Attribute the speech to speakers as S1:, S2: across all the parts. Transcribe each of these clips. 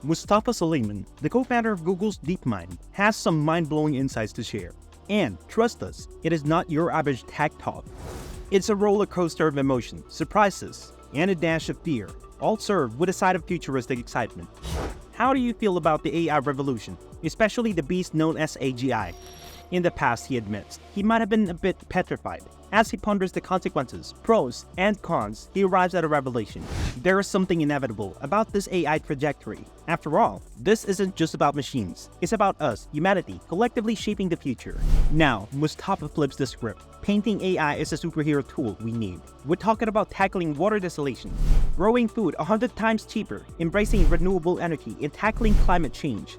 S1: Mustafa Suleyman, the co-founder of Google's DeepMind, has some mind-blowing insights to share. And trust us, it is not your average tech talk. It's a roller coaster of emotion, surprises, and a dash of fear, all served with a side of futuristic excitement. How do you feel about the AI revolution, especially the beast known as AGI? In the past, he admits, he might have been a bit petrified. As he ponders the consequences, pros, and cons, he arrives at a revelation. There is something inevitable about this AI trajectory. After all, this isn't just about machines. It's about us, humanity, collectively shaping the future. Now, Mustafa flips the script, painting AI as a superhero tool we need. We're talking about tackling water desolation, growing food 100 times cheaper, embracing renewable energy, and tackling climate change.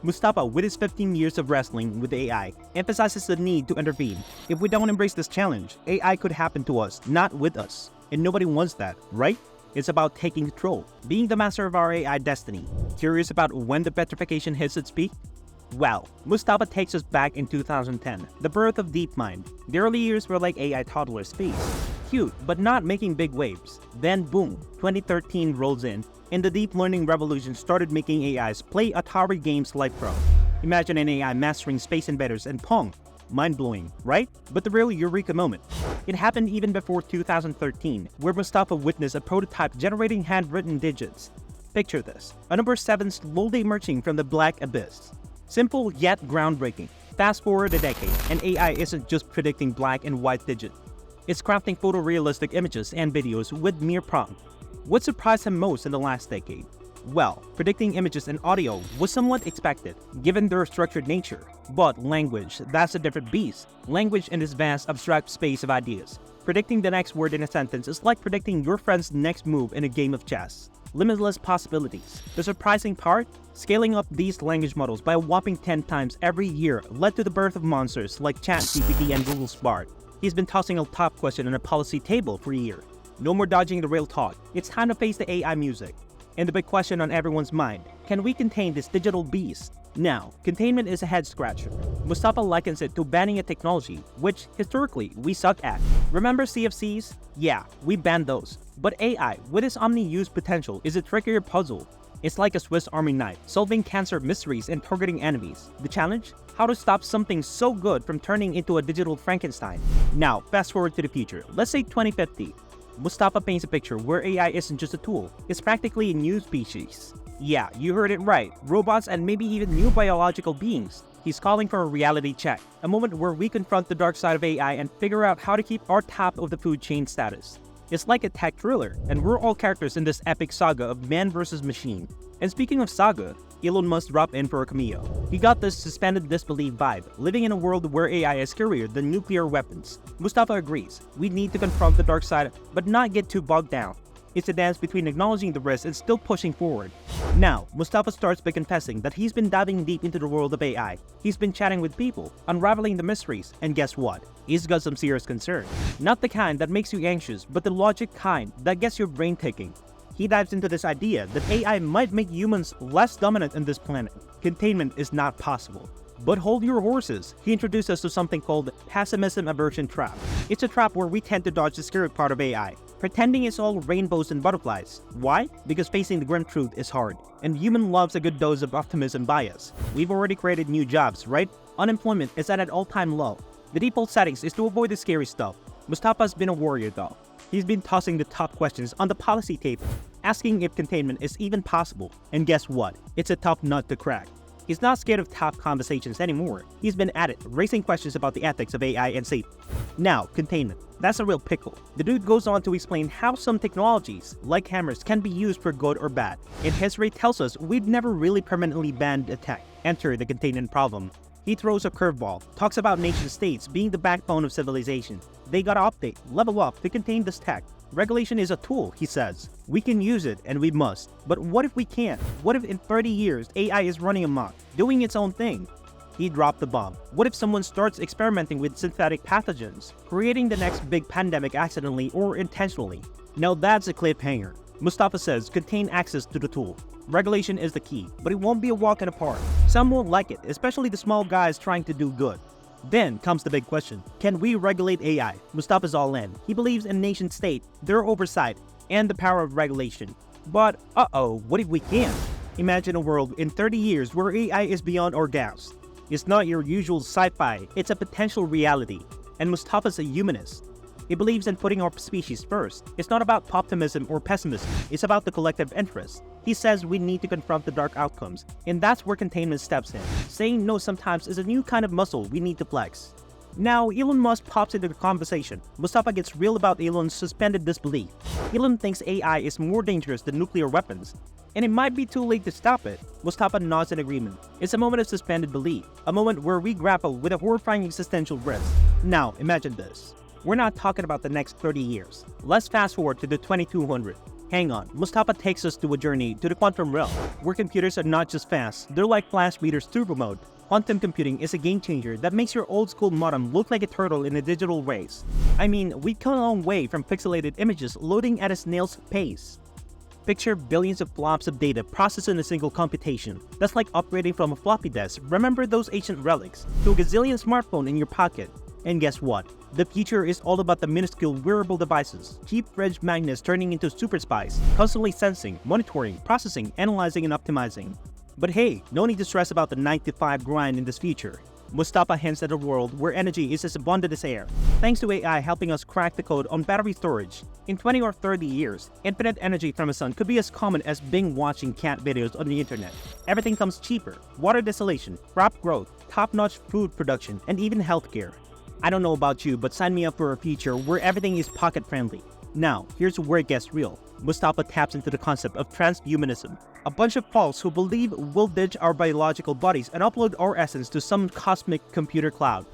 S1: Mustafa, with his 15 years of wrestling with AI, emphasizes the need to intervene. If we don't embrace this challenge, AI could happen to us, not with us. And nobody wants that, right? It's about taking control, being the master of our AI destiny. Curious about when the petrification hits its peak? Well, Mustafa takes us back in 2010, the birth of DeepMind. The early years were like AI toddler space. Cute, but not making big waves. Then boom, 2013 rolls in, and the deep learning revolution started making AIs play Atari games like pro. Imagine an AI mastering Space Invaders and Pong. Mind-blowing, right? But the real eureka moment. It happened even before 2013, where Mustafa witnessed a prototype generating handwritten digits. Picture this, a number 7 slowly emerging from the black abyss. Simple yet groundbreaking. Fast forward a decade, and AI isn't just predicting black and white digits. It's crafting photorealistic images and videos with mere prompt. What surprised him most in the last decade? Well, predicting images and audio was somewhat expected, given their structured nature. But language, that's a different beast. Language in this vast, abstract space of ideas. Predicting the next word in a sentence is like predicting your friend's next move in a game of chess. Limitless possibilities. The surprising part? Scaling up these language models by a whopping 10 times every year led to the birth of monsters like ChatGPT and Google's Bard. He's been tossing a top question on a policy table for a year. No more dodging the real talk. It's time to face the AI music. And the big question on everyone's mind, can we contain this digital beast? Now, containment is a head-scratcher. Mustafa likens it to banning a technology, which, historically, we suck at. Remember CFCs? Yeah, we banned those. But AI, with its omni-use potential, is a trickier puzzle. It's like a Swiss Army knife, solving cancer mysteries and targeting enemies. The challenge? How to stop something so good from turning into a digital Frankenstein. Now, fast forward to the future. Let's say 2050. Mustafa paints a picture where AI isn't just a tool, it's practically a new species. Yeah, you heard it right, robots and maybe even new biological beings. He's calling for a reality check, a moment where we confront the dark side of AI and figure out how to keep our top of the food chain status. It's like a tech thriller, and we're all characters in this epic saga of man versus machine. And speaking of saga, Elon Musk dropped in for a cameo. He got this suspended disbelief vibe, living in a world where AI is scarier than nuclear weapons. Mustafa agrees, we need to confront the dark side, but not get too bogged down. It's a dance between acknowledging the risk and still pushing forward. Now, Mustafa starts by confessing that he's been diving deep into the world of AI. He's been chatting with people, unraveling the mysteries, and guess what? He's got some serious concern. Not the kind that makes you anxious, but the logic kind that gets your brain ticking. He dives into this idea that AI might make humans less dominant on this planet. Containment is not possible. But hold your horses. He introduced us to something called pessimism aversion trap. It's a trap where we tend to dodge the scary part of AI, pretending it's all rainbows and butterflies. Why? Because facing the grim truth is hard, and human loves a good dose of optimism bias. We've already created new jobs, right? Unemployment is at an all-time low. The default settings is to avoid the scary stuff. Mustafa's been a warrior though. He's been tossing the top questions on the policy table, asking if containment is even possible. And guess what? It's a tough nut to crack. He's not scared of tough conversations anymore. He's been at it, raising questions about the ethics of AI and safety. Now, containment. That's a real pickle. The dude goes on to explain how some technologies, like hammers, can be used for good or bad. And history tells us we've never really permanently banned a tech. Enter the containment problem. He throws a curveball, talks about nation-states being the backbone of civilization. They gotta update, level up to contain this tech. Regulation is a tool, he says. We can use it, and we must. But what if we can't? What if in 30 years AI is running amok, doing its own thing? He dropped the bomb. What if someone starts experimenting with synthetic pathogens, creating the next big pandemic accidentally or intentionally? Now that's a cliffhanger. Mustafa says contain access to the tool. Regulation is the key, but it won't be a walk in the park. Some won't like it, especially the small guys trying to do good. Then comes the big question. Can we regulate AI? Mustafa's all in. He believes in nation-state, their oversight, and the power of regulation. But what if we can't? Imagine a world in 30 years where AI is beyond our grasp. It's not your usual sci-fi, it's a potential reality. And Mustafa's a humanist. He believes in putting our species first. It's not about optimism or pessimism, it's about the collective interest. He says we need to confront the dark outcomes, and that's where containment steps in. Saying no sometimes is a new kind of muscle we need to flex. Now, Elon Musk pops into the conversation. Mustafa gets real about Elon's suspended disbelief. Elon thinks AI is more dangerous than nuclear weapons, and it might be too late to stop it. Mustafa nods in agreement. It's a moment of suspended belief, a moment where we grapple with a horrifying existential risk. Now, imagine this. We're not talking about the next 30 years. Let's fast forward to the 2200. Hang on, Mustafa takes us to a journey to the quantum realm, where computers are not just fast, they're like flash readers turbo mode. Quantum computing is a game changer that makes your old school modem look like a turtle in a digital race. I mean, we've come a long way from pixelated images loading at a snail's pace. Picture billions of flops of data processed in a single computation. That's like upgrading from a floppy disk, remember those ancient relics, to a gazillion smartphone in your pocket. And guess what? The future is all about the minuscule wearable devices, cheap fridge magnets turning into super spies, constantly sensing, monitoring, processing, analyzing, and optimizing. But hey, no need to stress about the 9-to-5 grind in this future. Mustafa hints at a world where energy is as abundant as air, thanks to AI helping us crack the code on battery storage. In 20 or 30 years, infinite energy from the sun could be as common as Bing watching cat videos on the internet. Everything comes cheaper: water distillation, crop growth, top-notch food production, and even healthcare. I don't know about you, but sign me up for a future where everything is pocket-friendly. Now, here's where it gets real. Mustafa taps into the concept of transhumanism. A bunch of folks who believe we'll ditch our biological bodies and upload our essence to some cosmic computer cloud.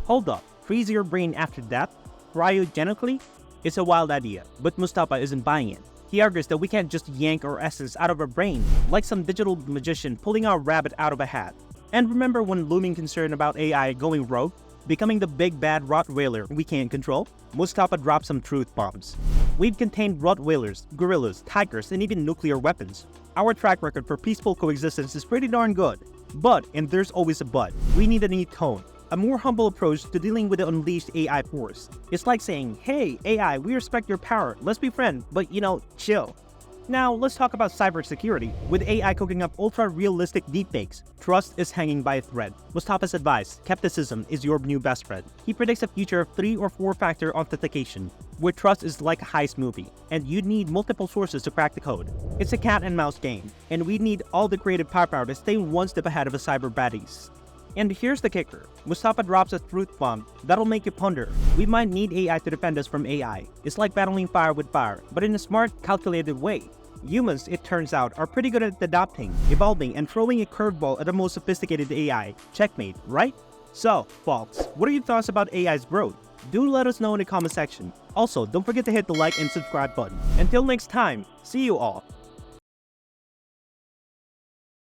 S1: Hold up, freeze your brain after death? Cryogenically? It's a wild idea, but Mustafa isn't buying it. He argues that we can't just yank our essence out of our brain, like some digital magician pulling our rabbit out of a hat. And remember when looming concern about AI going rogue? Becoming the big bad Rottweiler we can't control? Mustafa dropped some truth bombs. We've contained Rottweilers, gorillas, tigers, and even nuclear weapons. Our track record for peaceful coexistence is pretty darn good. But, and there's always a but, we need a new tone. A more humble approach to dealing with the unleashed AI force. It's like saying, hey AI, we respect your power, let's be friends, but chill. Now, let's talk about cybersecurity. With AI cooking up ultra-realistic deepfakes, trust is hanging by a thread. Mustafa's advice: skepticism is your new best friend. He predicts a future of 3 or 4-factor authentication, where trust is like a heist movie, and you'd need multiple sources to crack the code. It's a cat and mouse game, and we need all the creative firepower to stay one step ahead of the cyber baddies. And here's the kicker. Mustafa drops a truth bomb that'll make you ponder. We might need AI to defend us from AI. It's like battling fire with fire, but in a smart, calculated way. Humans, it turns out, are pretty good at adapting, evolving, and throwing a curveball at the most sophisticated AI. Checkmate, right? So, folks, what are your thoughts about AI's growth? Do let us know in the comment section. Also, don't forget to hit the like and subscribe button. Until next time, see you all.